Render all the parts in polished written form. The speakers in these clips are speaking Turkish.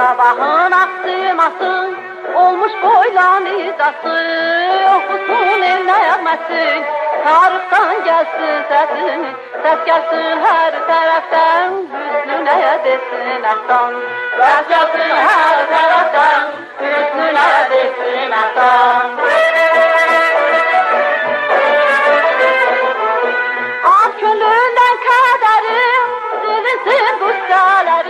Sabahın aksımasın, olmuş boylan izası, okusun el nəğməsi, Tarıktan gelsin sesin, ses gelsin her taraftan, hüsnüne desin ahsan. Ses gelsin her taraftan, hüsnüne desin ahsan. Ak gönlünden kaderim, silinsin kuşlarım.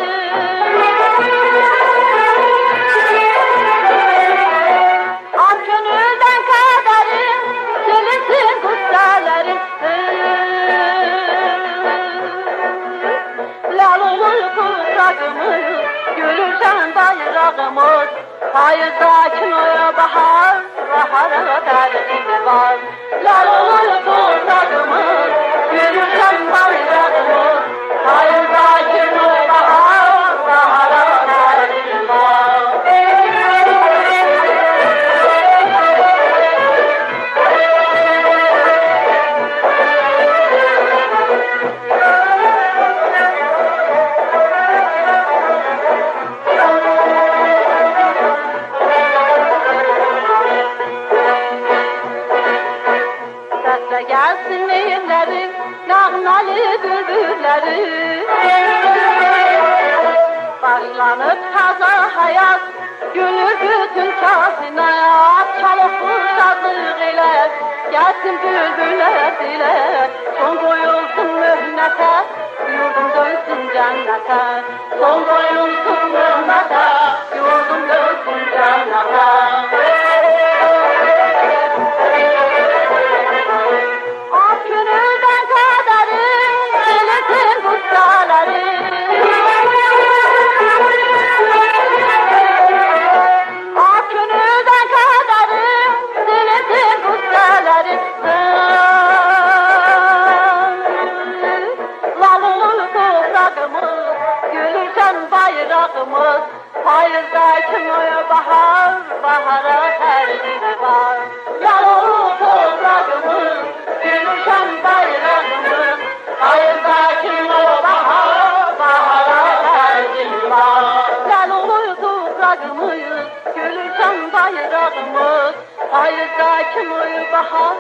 Ak gönlünden kaderim, silinsin kuşlarım. Lal olur kucağımız, gülürsen bayrağımız. Hayırdakin oya bahar, bahara derdi var. Lal olur kucağımız, gülürsen bayrağımız. Hayırdakin oya bahar, bahara derdi var. Sesle gelsin ellerim, nağnalı bülbülleri. Başlanıp taza hayat, gülür bütün kainat. Çalıp sazlık ile, gelsin bülbüller dile. Son koyulsun mühnete, yurdum dönsün cennete. Son koyulsun mühnete, yurdum dönsün cennete. Ak gönülden kaderim, silinsin kuşlarım. Ak gönülden kaderim, silinsin kuşlarım. Lal olur toprağımız, gülürsen bayrağımız. Hayırdakin oya bahar, bahara her biri var. Lal olur toprağımız, gülüşen bayrağımız. Hayırdakin oya bahar, bahara her biri var. Lal olur toprağımız, gülüşen bayrağımız. Hayırdakin oya bahar,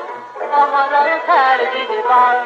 bahara her biri var.